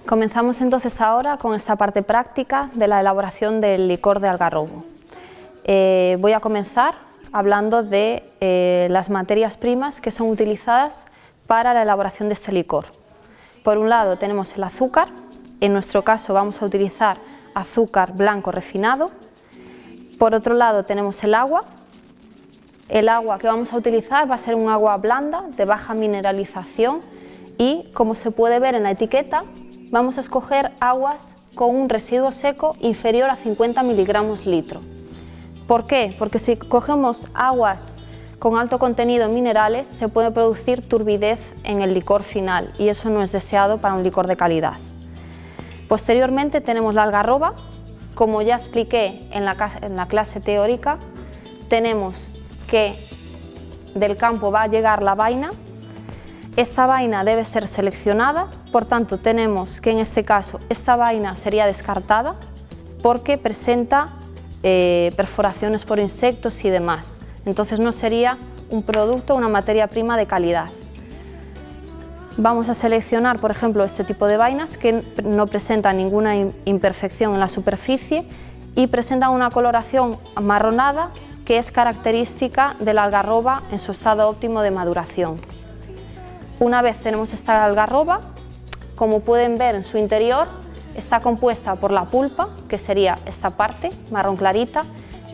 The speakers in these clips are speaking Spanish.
Comenzamos entonces ahora con esta parte práctica de la elaboración del licor de algarrobo. Voy a comenzar hablando de las materias primas que son utilizadas para la elaboración de este licor. Por un lado tenemos el azúcar, en nuestro caso vamos a utilizar azúcar blanco refinado. Por otro lado tenemos el agua. El agua que vamos a utilizar va a ser un agua blanda, de baja mineralización y, como se puede ver en la etiqueta, vamos a escoger aguas con un residuo seco inferior a 50 miligramos litro. ¿Por qué? Porque si cogemos aguas con alto contenido en minerales se puede producir turbidez en el licor final y eso no es deseado para un licor de calidad. Posteriormente tenemos la algarroba. Como ya expliqué en la clase teórica, tenemos que del campo va a llegar la vaina. Esta vaina debe ser seleccionada, por tanto tenemos que en este caso esta vaina sería descartada porque presenta perforaciones por insectos y demás, entonces no sería un producto, una materia prima de calidad. Vamos a seleccionar, por ejemplo, este tipo de vainas que no presentan ninguna imperfección en la superficie y presentan una coloración amarronada que es característica de la algarroba en su estado óptimo de maduración. Una vez tenemos esta algarroba, como pueden ver en su interior, está compuesta por la pulpa, que sería esta parte marrón clarita,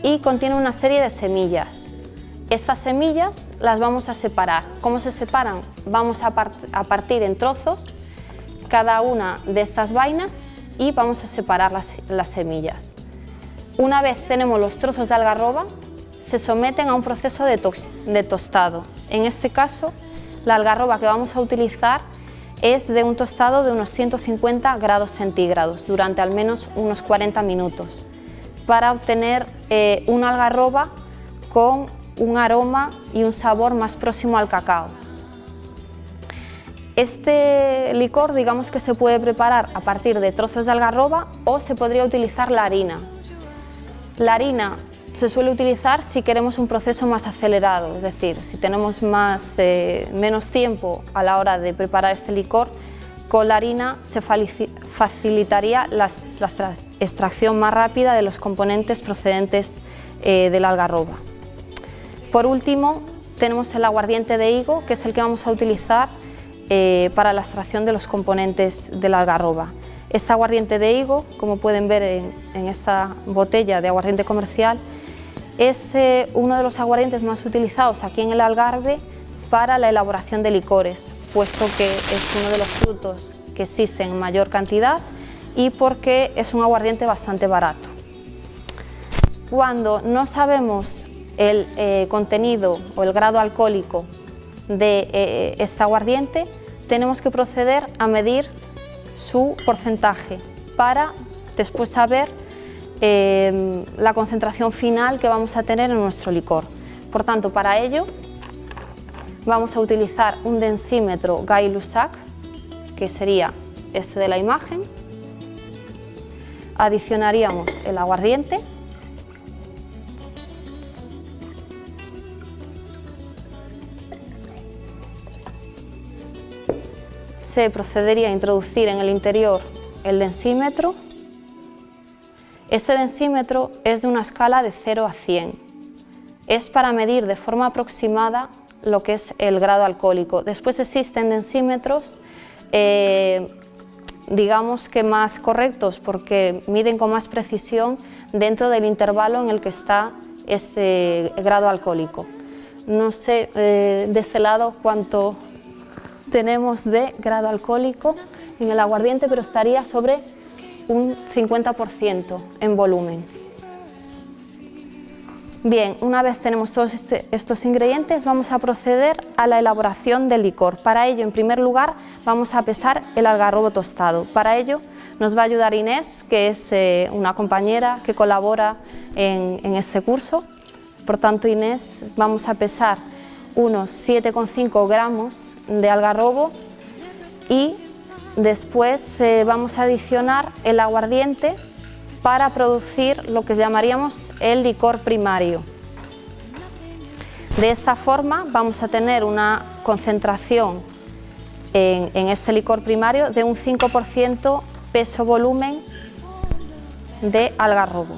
y contiene una serie de semillas. Estas semillas las vamos a separar. ¿Cómo se separan? Vamos a partir en trozos cada una de estas vainas y vamos a separar las semillas. Una vez tenemos los trozos de algarroba, se someten a un proceso de tostado. En este caso, la algarroba que vamos a utilizar es de un tostado de unos 150 grados centígrados durante al menos unos 40 minutos para obtener una algarroba con un aroma y un sabor más próximo al cacao. Este licor, digamos que se puede preparar a partir de trozos de algarroba o se podría utilizar la harina. La harina se suele utilizar si queremos un proceso más acelerado, es decir, si tenemos menos tiempo a la hora de preparar este licor, con la harina se facilitaría la extracción más rápida de los componentes procedentes de la algarroba. Por último, tenemos el aguardiente de higo, que es el que vamos a utilizar para la extracción de los componentes de la algarroba. Este aguardiente de higo, como pueden ver en esta botella de aguardiente comercial, es uno de los aguardientes más utilizados aquí en el Algarve para la elaboración de licores, puesto que es uno de los frutos que existen en mayor cantidad y porque es un aguardiente bastante barato. Cuando no sabemos el contenido o el grado alcohólico de este aguardiente, tenemos que proceder a medir su porcentaje para después saber la concentración final que vamos a tener en nuestro licor. Por tanto, para ello vamos a utilizar un densímetro Gay-Lussac, que sería este de la imagen. Adicionaríamos el aguardiente . Se procedería a introducir en el interior el densímetro. Este densímetro es de una escala de 0 a 100. Es para medir de forma aproximada lo que es el grado alcohólico. Después existen densímetros, digamos que más correctos, porque miden con más precisión dentro del intervalo en el que está este grado alcohólico. No sé de este lado cuánto tenemos de grado alcohólico en el aguardiente, pero estaría sobre un 50% en volumen. Bien, una vez tenemos todos estos ingredientes, vamos a proceder a la elaboración del licor. Para ello, en primer lugar, vamos a pesar el algarrobo tostado. Para ello nos va a ayudar Inés, que es una compañera que colabora en este curso. Por tanto, Inés, vamos a pesar unos 7,5 gramos de algarrobo y después vamos a adicionar el aguardiente para producir lo que llamaríamos el licor primario. De esta forma vamos a tener una concentración en este licor primario de un 5% peso-volumen de algarrobo.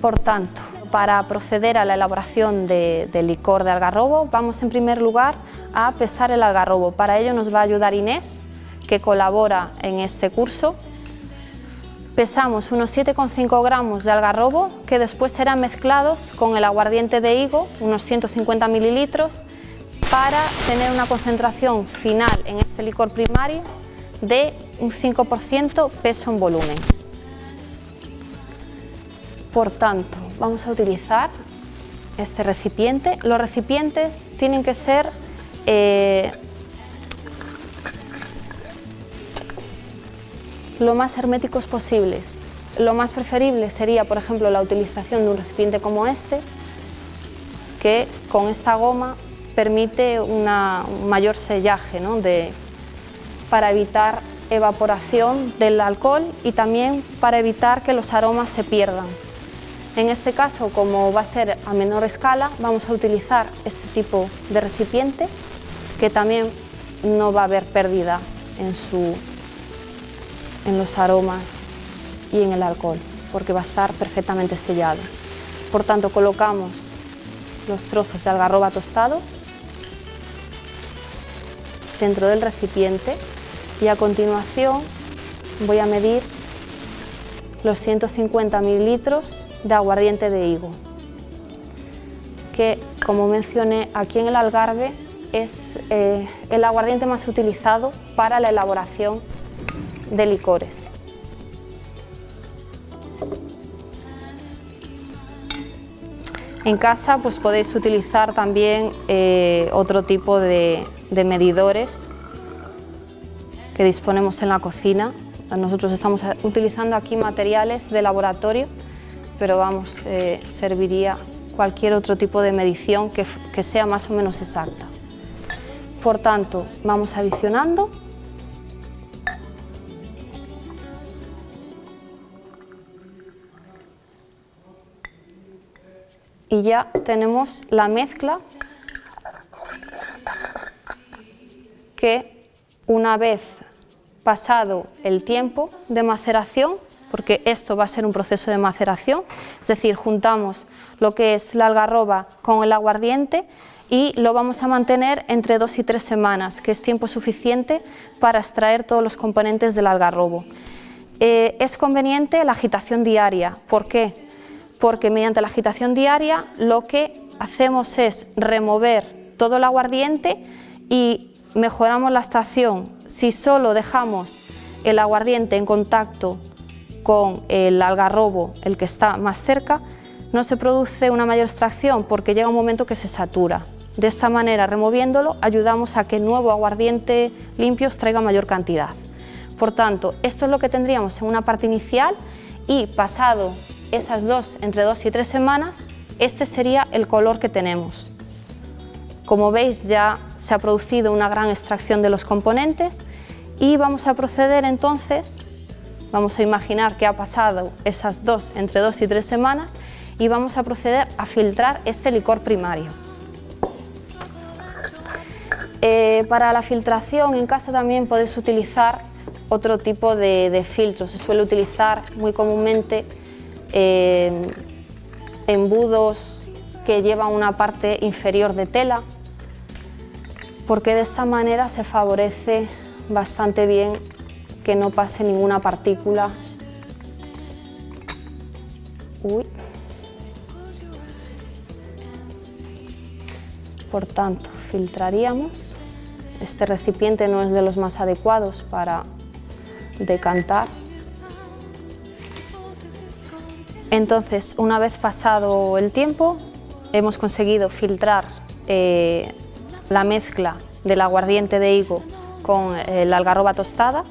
Por tanto, para proceder a la elaboración del licor de algarrobo, vamos en primer lugar a pesar el algarrobo. Para ello nos va a ayudar Inés, que colabora en este curso. Pesamos unos 7,5 gramos de algarrobo que después serán mezclados con el aguardiente de higo, unos 150 mililitros, para tener una concentración final en este licor primario de un 5% peso en volumen. Por tanto, vamos a utilizar este recipiente. Los recipientes tienen que ser lo más herméticos posibles. Lo más preferible sería, por ejemplo, la utilización de un recipiente como este, que con esta goma permite un mayor sellaje, ¿no? Para evitar evaporación del alcohol y también para evitar que los aromas se pierdan. En este caso, como va a ser a menor escala, vamos a utilizar este tipo de recipiente, que también no va a haber pérdida en los aromas y en el alcohol, porque va a estar perfectamente sellado. Por tanto, colocamos los trozos de algarroba tostados dentro del recipiente y a continuación voy a medir los 150 mililitros de aguardiente de higo, que, como mencioné, aquí en el Algarve es el aguardiente más utilizado para la elaboración de licores. En casa pues podéis utilizar también otro tipo de medidores que disponemos en la cocina. Nosotros estamos utilizando aquí materiales de laboratorio, pero vamos, serviría cualquier otro tipo de medición que sea más o menos exacta. Por tanto, vamos adicionando y ya tenemos la mezcla que, una vez pasado el tiempo de maceración, porque esto va a ser un proceso de maceración, es decir, juntamos lo que es la algarroba con el aguardiente y lo vamos a mantener entre 2 y 3 semanas, que es tiempo suficiente para extraer todos los componentes del algarrobo. Es conveniente la agitación diaria. ¿Por qué? Porque mediante la agitación diaria lo que hacemos es remover todo el aguardiente y mejoramos la extracción. Si solo dejamos el aguardiente en contacto con el algarrobo, el que está más cerca, no se produce una mayor extracción porque llega un momento que se satura. De esta manera, removiéndolo, ayudamos a que el nuevo aguardiente limpio extraiga mayor cantidad. Por tanto, esto es lo que tendríamos en una parte inicial y pasado esas entre 2 y 3 semanas, este sería el color que tenemos. Como veis, ya se ha producido una gran extracción de los componentes y vamos a proceder entonces, vamos a imaginar que ha pasado esas entre 2 y 3 semanas y vamos a proceder a filtrar este licor primario. Para la filtración en casa también podéis utilizar otro tipo de filtro. Se suele utilizar muy comúnmente embudos que llevan una parte inferior de tela, porque de esta manera se favorece bastante bien que no pase ninguna partícula. Por tanto, filtraríamos. Este recipiente no es de los más adecuados para decantar. Entonces, una vez pasado el tiempo, hemos conseguido filtrar la mezcla del aguardiente de higo con la algarroba tostada.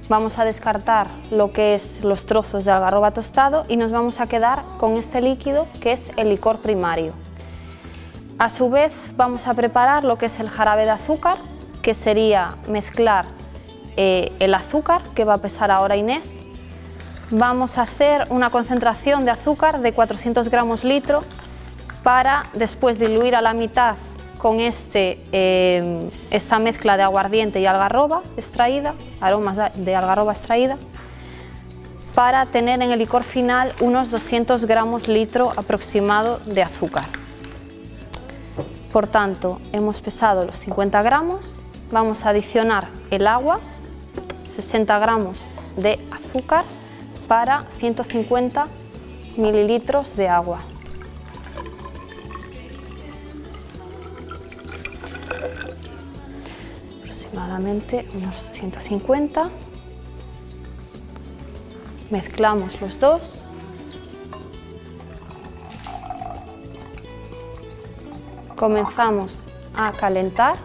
Vamos a descartar lo que es los trozos de algarroba tostado y nos vamos a quedar con este líquido que es el licor primario. A su vez vamos a preparar lo que es el jarabe de azúcar, que sería mezclar el azúcar, que va a pesar ahora Inés. Vamos a hacer una concentración de azúcar de 400 gramos litro para después diluir a la mitad con esta mezcla de aguardiente y algarroba extraída, aromas de algarroba extraída, para tener en el licor final unos 200 gramos litro aproximado de azúcar. Por tanto, hemos pesado los 50 gramos, vamos a adicionar el agua, 60 gramos de azúcar para 150 mililitros de agua. Aproximadamente unos 150. Mezclamos los dos. Comenzamos a calentar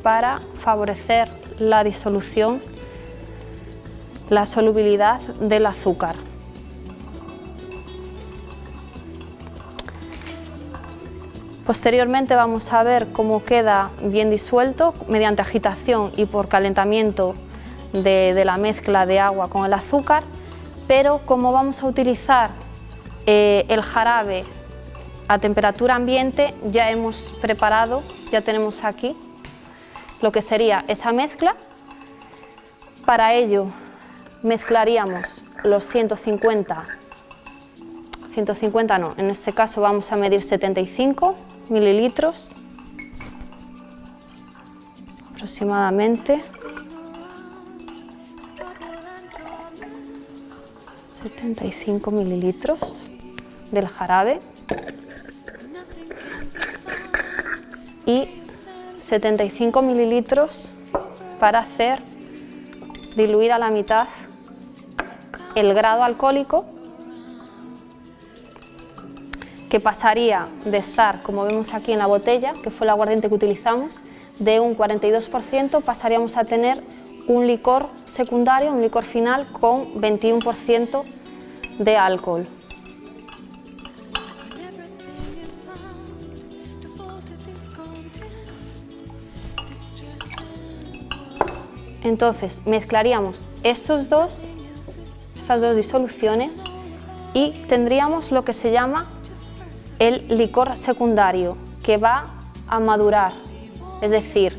para favorecer la disolución, la solubilidad del azúcar. Posteriormente vamos a ver cómo queda bien disuelto mediante agitación y por calentamiento de la mezcla de agua con el azúcar, pero como vamos a utilizar el jarabe a temperatura ambiente, ya hemos preparado, ya tenemos aquí lo que sería esa mezcla. Para ello mezclaríamos los 150 no, en este caso vamos a medir 75 mililitros aproximadamente. 75 mililitros del jarabe y 75 mililitros para hacer diluir a la mitad el grado alcohólico, que pasaría de estar, como vemos aquí en la botella, que fue el aguardiente que utilizamos, de un 42%, pasaríamos a tener un licor secundario, un licor final con 21% de alcohol. Entonces mezclaríamos estas dos disoluciones y tendríamos lo que se llama el licor secundario, que va a madurar, es decir,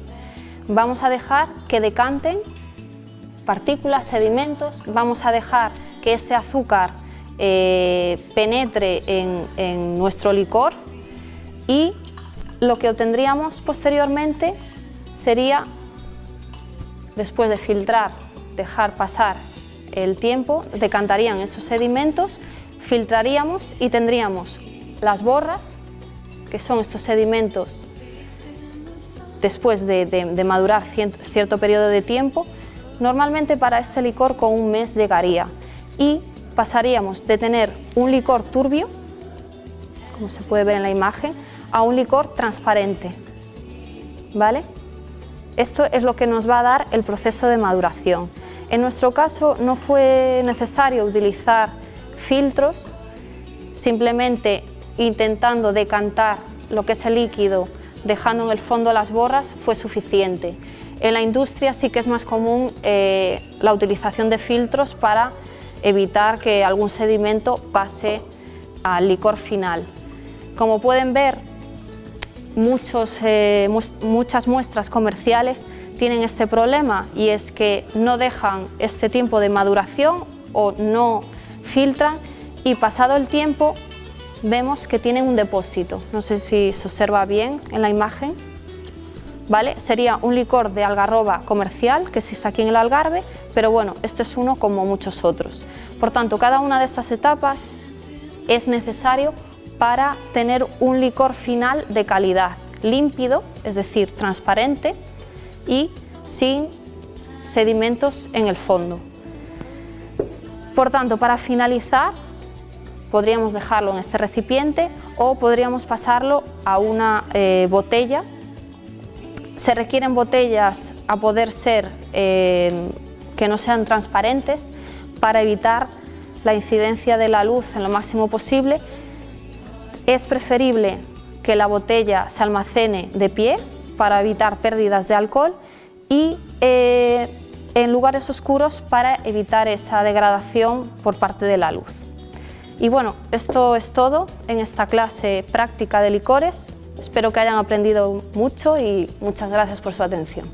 vamos a dejar que decanten partículas, sedimentos, vamos a dejar que este azúcar penetre en nuestro licor, y lo que obtendríamos posteriormente sería, después de filtrar, dejar pasar el tiempo, decantarían esos sedimentos, filtraríamos y tendríamos las borras, que son estos sedimentos después de madurar cierto periodo de tiempo. Normalmente para este licor con un mes llegaría, y pasaríamos de tener un licor turbio, como se puede ver en la imagen, a un licor transparente, ¿vale? Esto es lo que nos va a dar el proceso de maduración. En nuestro caso no fue necesario utilizar filtros, simplemente intentando decantar lo que es el líquido, dejando en el fondo las borras, fue suficiente. En la industria sí que es más común la utilización de filtros para evitar que algún sedimento pase al licor final. Como pueden ver, muchas muestras comerciales tienen este problema, y es que no dejan este tiempo de maduración o no filtran, y pasado el tiempo vemos que tienen un depósito. No sé si se observa bien en la imagen, ¿vale? Sería un licor de algarroba comercial que existe aquí en el Algarve, pero bueno, este es uno como muchos otros. Por tanto, cada una de estas etapas es necesario para tener un licor final de calidad, límpido, es decir, transparente y sin sedimentos en el fondo. Por tanto, para finalizar, podríamos dejarlo en este recipiente o podríamos pasarlo a una botella. Se requieren botellas, a poder ser que no sean transparentes, para evitar la incidencia de la luz en lo máximo posible. Es preferible que la botella se almacene de pie para evitar pérdidas de alcohol, y en lugares oscuros para evitar esa degradación por parte de la luz. Y bueno, esto es todo en esta clase práctica de licores. Espero que hayan aprendido mucho y muchas gracias por su atención.